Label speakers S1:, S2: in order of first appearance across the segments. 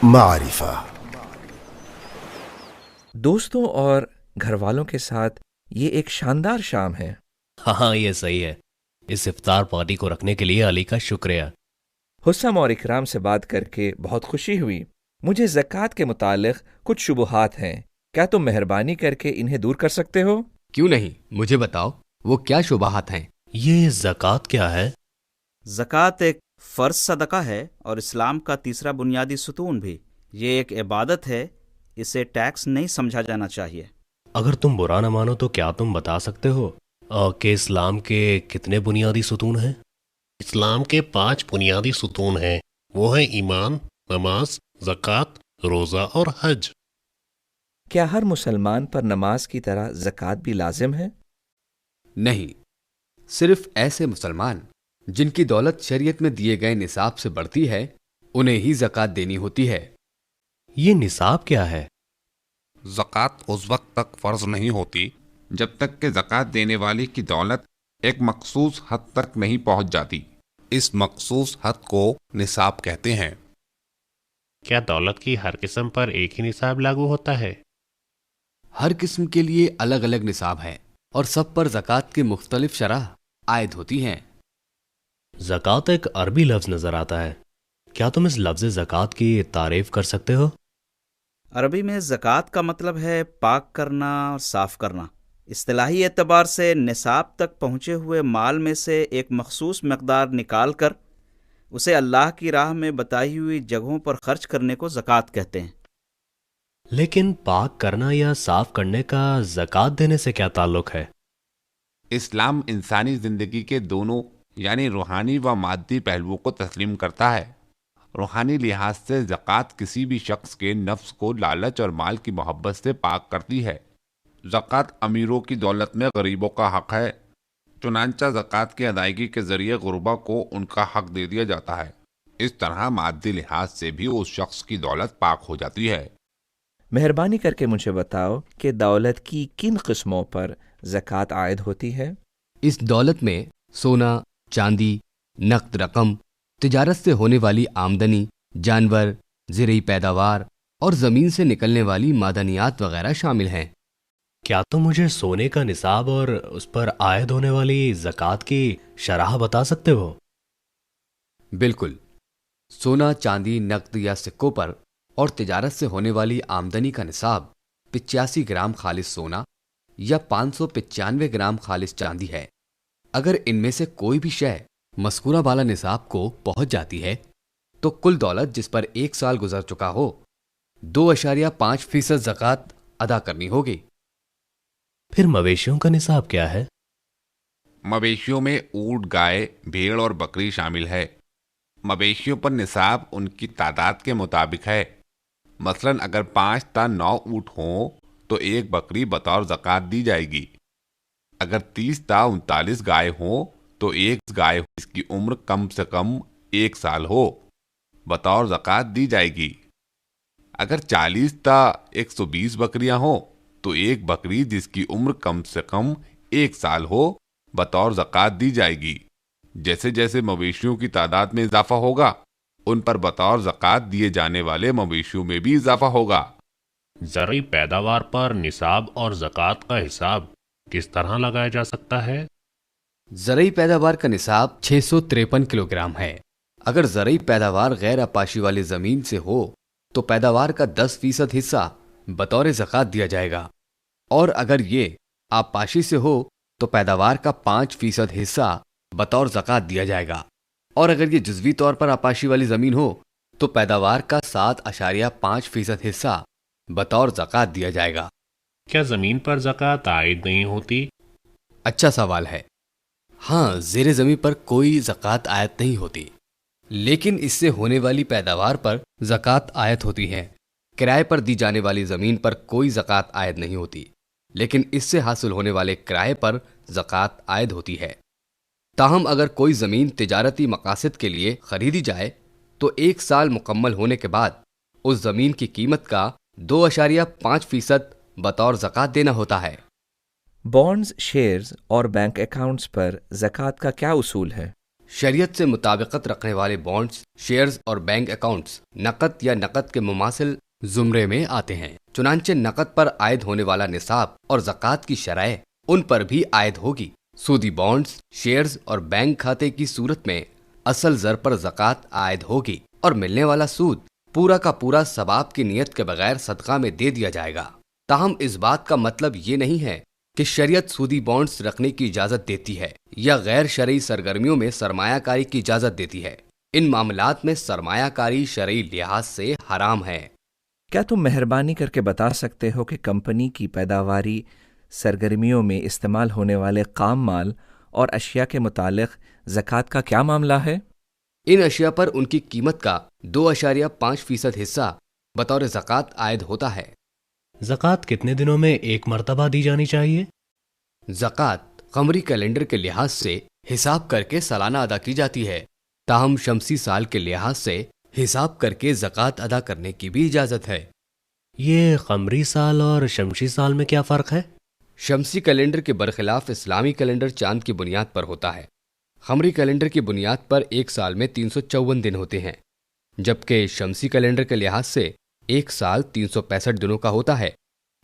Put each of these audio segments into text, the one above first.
S1: معرفہ
S2: دوستوں اور گھر والوں کے ساتھ یہ ایک شاندار شام ہے۔
S3: ہاں یہ صحیح ہے۔ اس افطار پارٹی کو رکھنے کے لیے علی کا شکریہ۔
S2: حسام اور اکرام سے بات کر کے بہت خوشی ہوئی۔ مجھے زکوٰۃ کے متعلق کچھ شبہات ہیں، کیا تم مہربانی کر کے انہیں دور کر سکتے ہو؟
S4: کیوں نہیں، مجھے بتاؤ وہ کیا شبہات ہیں؟
S3: یہ زکوٰۃ کیا ہے؟
S5: زکوٰۃ ایک فرض صدقہ ہے اور اسلام کا تیسرا بنیادی ستون بھی۔ یہ ایک عبادت ہے، اسے ٹیکس نہیں سمجھا جانا چاہیے۔
S3: اگر تم برا نہ مانو تو کیا تم بتا سکتے ہو کہ اسلام کے کتنے بنیادی ستون ہیں؟
S6: اسلام کے 5 بنیادی ستون ہیں، وہ ہیں ایمان، نماز، زکوٰۃ، روزہ اور حج۔
S2: کیا ہر مسلمان پر نماز کی طرح زکوٰۃ بھی لازم ہے؟
S4: نہیں، صرف ایسے مسلمان جن کی دولت شریعت میں دیے گئے نصاب سے بڑھتی ہے انہیں ہی زکوٰۃ دینی ہوتی ہے۔
S3: یہ نصاب کیا ہے؟
S7: زکوٰۃ اس وقت تک فرض نہیں ہوتی جب تک کہ زکوٰۃ دینے والے کی دولت ایک مخصوص حد تک نہیں پہنچ جاتی۔ اس مخصوص حد کو نصاب کہتے ہیں۔
S6: کیا دولت کی ہر قسم پر ایک ہی نصاب لاگو ہوتا ہے؟
S4: ہر قسم کے لیے الگ الگ نصاب ہے اور سب پر زکوٰۃ کی مختلف شرح عائد ہوتی ہیں۔
S3: زکوٰۃ ایک عربی لفظ نظر آتا ہے، کیا تم اس لفظ زکوٰۃ کی تعریف کر سکتے ہو؟
S5: عربی میں زکوٰۃ کا مطلب ہے پاک کرنا اور صاف کرنا۔ اصطلاحی اعتبار سے نصاب تک پہنچے ہوئے مال میں سے ایک مخصوص مقدار نکال کر اسے اللہ کی راہ میں بتائی ہوئی جگہوں پر خرچ کرنے کو زکوٰۃ کہتے ہیں۔
S3: لیکن پاک کرنا یا صاف کرنے کا زکوٰۃ دینے سے کیا تعلق ہے؟
S7: اسلام انسانی زندگی کے دونوں یعنی روحانی و مادی پہلوؤں کو تسلیم کرتا ہے۔ روحانی لحاظ سے زکوٰۃ کسی بھی شخص کے نفس کو لالچ اور مال کی محبت سے پاک کرتی ہے۔ زکوٰۃ امیروں کی دولت میں غریبوں کا حق ہے، چنانچہ زکوٰۃ کی ادائیگی کے ذریعے غربا کو ان کا حق دے دیا جاتا ہے۔ اس طرح مادی لحاظ سے بھی اس شخص کی دولت پاک ہو جاتی ہے۔
S2: مہربانی کر کے مجھے بتاؤ کہ دولت کی کن قسموں پر زکوٰۃ عائد ہوتی ہے؟
S4: اس دولت میں سونا، چاندی، نقد رقم، تجارت سے ہونے والی آمدنی، جانور، زرعی پیداوار اور زمین سے نکلنے والی معدنیات وغیرہ شامل ہیں۔
S3: کیا تم مجھے سونے کا نصاب اور اس پر عائد ہونے والی زکوٰۃ کی شرح بتا سکتے ہو؟
S4: بالکل، سونا، چاندی، نقد یا سکوں پر اور تجارت سے ہونے والی آمدنی کا نصاب 85 گرام خالص سونا یا 595 گرام خالص چاندی ہے۔ اگر ان میں سے کوئی بھی شے مذکورہ بالا نصاب کو پہنچ جاتی ہے تو کل دولت جس پر 1 سال گزر چکا ہو 2.5% زکوٰۃ ادا کرنی ہوگی۔
S3: پھر مویشیوں کا نصاب کیا ہے؟
S7: مویشیوں میں اونٹ، گائے، بھیڑ اور بکری شامل ہے۔ مویشیوں پر نصاب ان کی تعداد کے مطابق ہے۔ مثلاً اگر 5 تا 9 اونٹ ہوں تو 1 بکری بطور زکوٰۃ دی جائے گی۔ اگر 30 تا 39 گائے ہوں تو 1 گائے جس کی عمر کم سے کم 1 سال ہو بطور زکوٰۃ دی جائے گی۔ اگر 40 تا 120 بکریاں ہوں تو 1 بکری جس کی عمر کم سے کم 1 سال ہو بطور زکوٰۃ دی جائے گی۔ جیسے جیسے مویشیوں کی تعداد میں اضافہ ہوگا ان پر بطور زکوٰۃ دیے جانے والے مویشیوں میں بھی اضافہ ہوگا۔
S6: زرعی پیداوار پر نصاب اور زکوٰۃ کا حساب کس طرح لگایا جا سکتا ہے؟
S4: زرعی پیداوار کا نصاب 653 کلو گرام ہے۔ اگر زرعی پیداوار غیر آپاشی والی زمین سے ہو تو پیداوار کا 10% حصہ بطور زکوٰۃ دیا جائے گا، اور اگر یہ آپاشی سے ہو تو پیداوار کا 5% حصہ بطور زکوٰۃ دیا جائے گا، اور اگر یہ جزوی طور پر آپاشی والی زمین ہو تو پیداوار کا 7.5% حصہ بطور زکوٰۃ دیا جائے گا۔
S6: کیا زمین پر زکوٰۃ عائد نہیں ہوتی؟
S4: اچھا سوال ہے۔ ہاں، زیر زمین پر کوئی زکوٰۃ عائد نہیں ہوتی، لیکن اس سے ہونے والی پیداوار پر زکوٰۃ عائد ہوتی ہے۔ کرائے پر دی جانے والی زمین پر کوئی زکوٰۃ عائد نہیں ہوتی، لیکن اس سے حاصل ہونے والے کرائے پر زکوٰۃ عائد ہوتی ہے۔ تاہم اگر کوئی زمین تجارتی مقاصد کے لیے خریدی جائے تو 1 سال مکمل ہونے کے بعد اس زمین کی قیمت کا 2.5% بطور زکوٰۃ دینا ہوتا ہے۔
S2: بانڈز، شیئرز اور بینک اکاؤنٹس پر زکوٰۃ کا کیا اصول ہے؟
S4: شریعت سے مطابقت رکھنے والے بانڈز، شیئرز اور بینک اکاؤنٹس نقد یا نقد کے مماثل زمرے میں آتے ہیں۔ چنانچہ نقد پر عائد ہونے والا نصاب اور زکوٰۃ کی شرائح ان پر بھی عائد ہوگی۔ سودی بانڈز، شیئرز اور بینک کھاتے کی صورت میں اصل زر پر زکوٰۃ عائد ہوگی اور ملنے والا سود پورا کا پورا ثواب کی نیت کے بغیر صدقہ میں دے دیا جائے گا۔ تاہم اس بات کا مطلب یہ نہیں ہے کہ شریعت سودی بانڈز رکھنے کی اجازت دیتی ہے یا غیر شرعی سرگرمیوں میں سرمایہ کاری کی اجازت دیتی ہے۔ ان معاملات میں سرمایہ کاری شرعی لحاظ سے حرام ہے۔
S2: کیا تم مہربانی کر کے بتا سکتے ہو کہ کمپنی کی پیداواری سرگرمیوں میں استعمال ہونے والے خام مال اور اشیاء کے متعلق زکوٰۃ کا کیا معاملہ ہے؟
S4: ان اشیاء پر ان کی قیمت کا 2.5% حصہ بطور زکوٰۃ عائد ہوتا ہے۔
S3: زکوٰۃ کتنے دنوں میں ایک مرتبہ دی جانی چاہیے؟
S4: زکوٰۃ قمری کیلنڈر کے لحاظ سے حساب کر کے سالانہ ادا کی جاتی ہے، تاہم شمسی سال کے لحاظ سے حساب کر کے زکوٰۃ ادا کرنے کی بھی اجازت ہے۔
S3: یہ قمری سال اور شمسی سال میں کیا فرق ہے؟
S4: شمسی کیلنڈر کے برخلاف اسلامی کیلنڈر چاند کی بنیاد پر ہوتا ہے۔ قمری کیلنڈر کی بنیاد پر ایک سال میں 354 دن ہوتے ہیں، جبکہ شمسی کیلنڈر کے لحاظ سے ایک سال 365 دنوں کا ہوتا ہے۔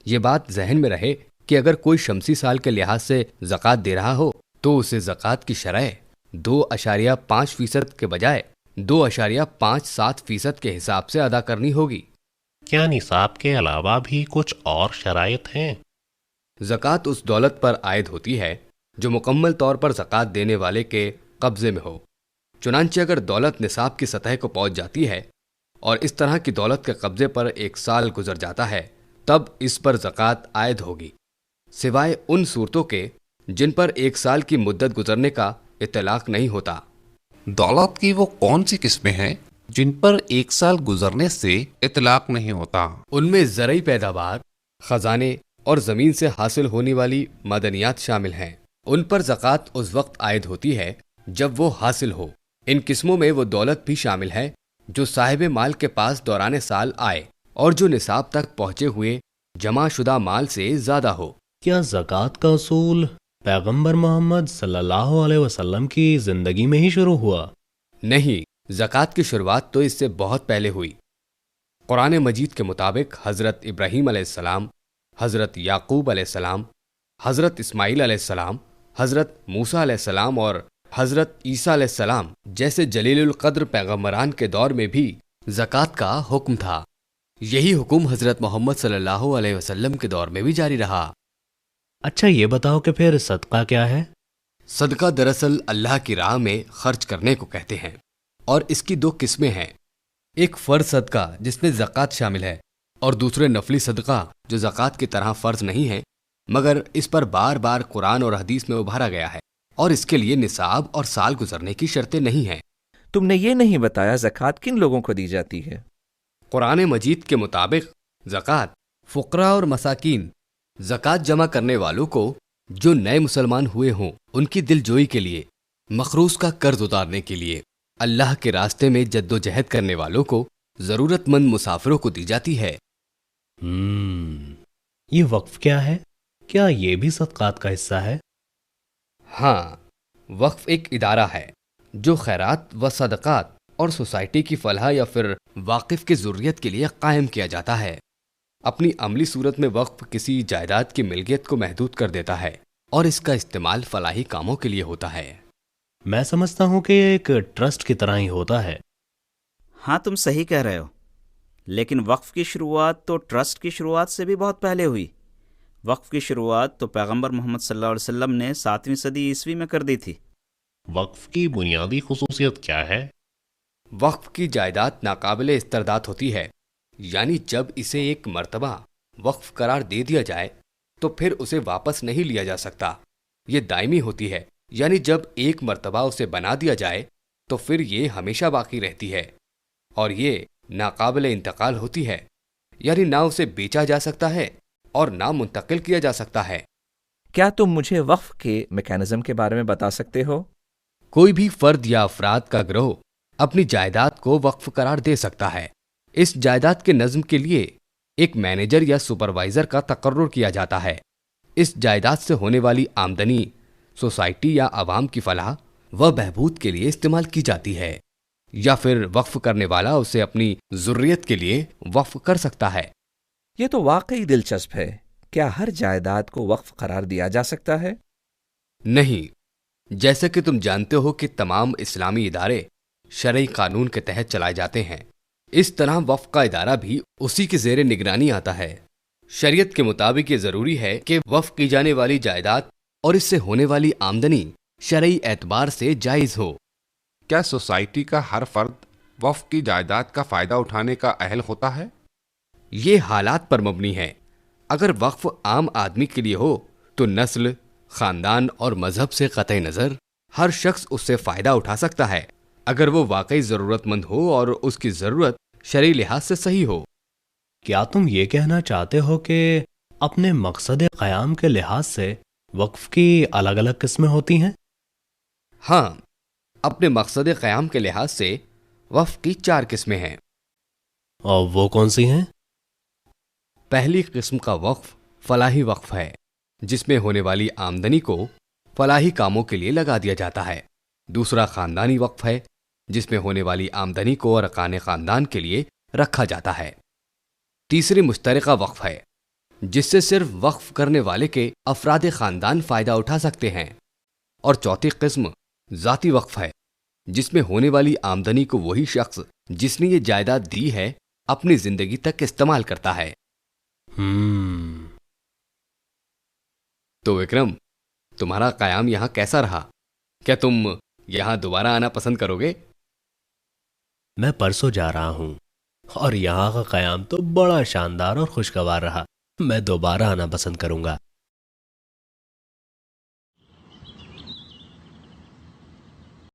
S4: یہ بات ذہن میں رہے کہ اگر کوئی شمسی سال کے لحاظ سے زکوٰۃ دے رہا ہو تو اسے زکوٰۃ کی شرح 2.5% کے بجائے 2.57% کے حساب سے ادا کرنی ہوگی۔
S6: کیا نصاب کے علاوہ بھی کچھ اور شرائط ہیں؟
S4: زکوٰۃ اس دولت پر عائد ہوتی ہے جو مکمل طور پر زکوٰۃ دینے والے کے قبضے میں ہو۔ چنانچہ اگر دولت نصاب کی سطح کو پہنچ جاتی ہے اور اس طرح کی دولت کے قبضے پر ایک سال گزر جاتا ہے تب اس پر زکوٰۃ عائد ہوگی، سوائے ان صورتوں کے جن پر ایک سال کی مدت گزرنے کا اطلاق نہیں ہوتا۔
S7: دولت کی وہ کون سی قسمیں ہیں جن پر ایک سال گزرنے سے اطلاق نہیں ہوتا؟
S4: ان میں زرعی پیداوار، خزانے اور زمین سے حاصل ہونے والی معدنیات شامل ہیں۔ ان پر زکوٰۃ اس وقت عائد ہوتی ہے جب وہ حاصل ہو۔ ان قسموں میں وہ دولت بھی شامل ہے جو صاحب مال کے پاس دوران سال آئے اور جو نصاب تک پہنچے ہوئے جمع شدہ مال سے زیادہ ہو۔
S3: کیا زکوٰۃ کا اصول پیغمبر محمد صلی اللہ علیہ وسلم کی زندگی میں ہی شروع ہوا؟
S4: نہیں، زکوٰۃ کی شروعات تو اس سے بہت پہلے ہوئی۔ قرآن مجید کے مطابق حضرت ابراہیم علیہ السلام، حضرت یعقوب علیہ السلام، حضرت اسماعیل علیہ السلام، حضرت موسیٰ علیہ السلام اور حضرت عیسیٰ علیہ السلام جیسے جلیل القدر پیغمبران کے دور میں بھی زکوٰۃ کا حکم تھا۔ یہی حکم حضرت محمد صلی اللہ علیہ وسلم کے دور میں بھی جاری رہا۔
S3: اچھا یہ بتاؤ کہ پھر صدقہ کیا ہے؟
S4: صدقہ دراصل اللہ کی راہ میں خرچ کرنے کو کہتے ہیں، اور اس کی 2 قسمیں ہیں۔ ایک فرض صدقہ جس میں زکوٰۃ شامل ہے، اور دوسرے نفلی صدقہ جو زکوٰۃ کی طرح فرض نہیں ہے مگر اس پر بار بار قرآن اور حدیث میں ابھارا گیا ہے، اور اس کے لیے نصاب اور سال گزرنے کی شرطیں نہیں ہیں۔
S2: تم نے یہ نہیں بتایا زکوٰۃ کن لوگوں کو دی جاتی ہے؟
S4: قرآن مجید کے مطابق زکوٰۃ فقراء اور مساکین، زکوٰۃ جمع کرنے والوں کو جو نئے مسلمان ہوئے ہوں ان کی دل جوئی کے لیے، مخروض کا قرض اتارنے کے لیے، اللہ کے راستے میں جد و جہد کرنے والوں کو، ضرورت مند مسافروں کو دی جاتی ہے۔
S3: یہ وقف کیا ہے؟ کیا یہ بھی صدقات کا حصہ ہے؟
S4: ہاں، وقف ایک ادارہ ہے جو خیرات و صدقات اور سوسائٹی کی فلاح یا پھر واقف کی ضروریت کے لیے قائم کیا جاتا ہے۔ اپنی عملی صورت میں وقف کسی جائیداد کی ملکیت کو محدود کر دیتا ہے اور اس کا استعمال فلاحی کاموں کے لیے ہوتا ہے۔
S3: میں سمجھتا ہوں کہ یہ ایک ٹرسٹ کی طرح ہی ہوتا ہے۔
S5: ہاں تم صحیح کہہ رہے ہو، لیکن وقف کی شروعات تو ٹرسٹ کی شروعات سے بھی بہت پہلے ہوئی۔ وقف کی شروعات تو پیغمبر محمد صلی اللہ علیہ وسلم نے 7ویں صدی عیسوی میں کر دی تھی۔
S6: وقف کی بنیادی خصوصیت کیا ہے؟
S4: وقف کی جائیداد ناقابل استرداد ہوتی ہے، یعنی جب اسے ایک مرتبہ وقف قرار دے دیا جائے تو پھر اسے واپس نہیں لیا جا سکتا۔ یہ دائمی ہوتی ہے، یعنی جب ایک مرتبہ اسے بنا دیا جائے تو پھر یہ ہمیشہ باقی رہتی ہے، اور یہ ناقابل انتقال ہوتی ہے، یعنی نہ اسے بیچا جا سکتا ہے اور نہ منتقل کیا جا سکتا ہے۔
S2: کیا تم مجھے وقف کے میکانزم کے بارے میں بتا سکتے ہو؟
S4: کوئی بھی فرد یا افراد کا گروہ اپنی جائیداد کو وقف قرار دے سکتا ہے۔ اس جائیداد کے نظم کے لیے ایک مینیجر یا سپروائزر کا تقرر کیا جاتا ہے۔ اس جائیداد سے ہونے والی آمدنی سوسائٹی یا عوام کی فلاح وہ بہبود کے لیے استعمال کی جاتی ہے، یا پھر وقف کرنے والا اسے اپنی ضروریت کے لیے وقف کر سکتا ہے۔
S2: یہ تو واقعی دلچسپ ہے۔ کیا ہر جائیداد کو وقف قرار دیا جا سکتا ہے؟
S4: نہیں، جیسا کہ تم جانتے ہو کہ تمام اسلامی ادارے شرعی قانون کے تحت چلائے جاتے ہیں، اس طرح وقف کا ادارہ بھی اسی کے زیر نگرانی آتا ہے۔ شریعت کے مطابق یہ ضروری ہے کہ وقف کی جانے والی جائیداد اور اس سے ہونے والی آمدنی شرعی اعتبار سے جائز ہو۔
S7: کیا سوسائٹی کا ہر فرد وقف کی جائیداد کا فائدہ اٹھانے کا اہل ہوتا ہے؟
S4: یہ حالات پر مبنی ہے۔ اگر وقف عام آدمی کے لیے ہو تو نسل، خاندان اور مذہب سے قطع نظر ہر شخص اس سے فائدہ اٹھا سکتا ہے، اگر وہ واقعی ضرورت مند ہو اور اس کی ضرورت شرعی لحاظ سے صحیح ہو۔
S3: کیا تم یہ کہنا چاہتے ہو کہ اپنے مقصد قیام کے لحاظ سے وقف کی الگ الگ قسمیں ہوتی ہیں؟
S4: ہاں، اپنے مقصد قیام کے لحاظ سے وقف کی 4 قسمیں ہیں۔
S3: اور وہ کون سی ہیں؟
S4: پہلی قسم کا وقف فلاحی وقف ہے، جس میں ہونے والی آمدنی کو فلاحی کاموں کے لیے لگا دیا جاتا ہے۔ دوسرا خاندانی وقف ہے، جس میں ہونے والی آمدنی کو ارکان خاندان کے لیے رکھا جاتا ہے۔ تیسری مشترکہ وقف ہے، جس سے صرف وقف کرنے والے کے افراد خاندان فائدہ اٹھا سکتے ہیں۔ اور چوتھی قسم ذاتی وقف ہے، جس میں ہونے والی آمدنی کو وہی شخص جس نے یہ جائیداد دی ہے اپنی زندگی تک استعمال کرتا ہے۔ تو وکرم، تمہارا قیام یہاں کیسا رہا؟ کیا تم یہاں دوبارہ آنا پسند کرو گے؟
S3: میں پرسوں جا رہا ہوں اور یہاں کا قیام تو بڑا شاندار اور خوشگوار رہا۔ میں دوبارہ آنا پسند کروں گا۔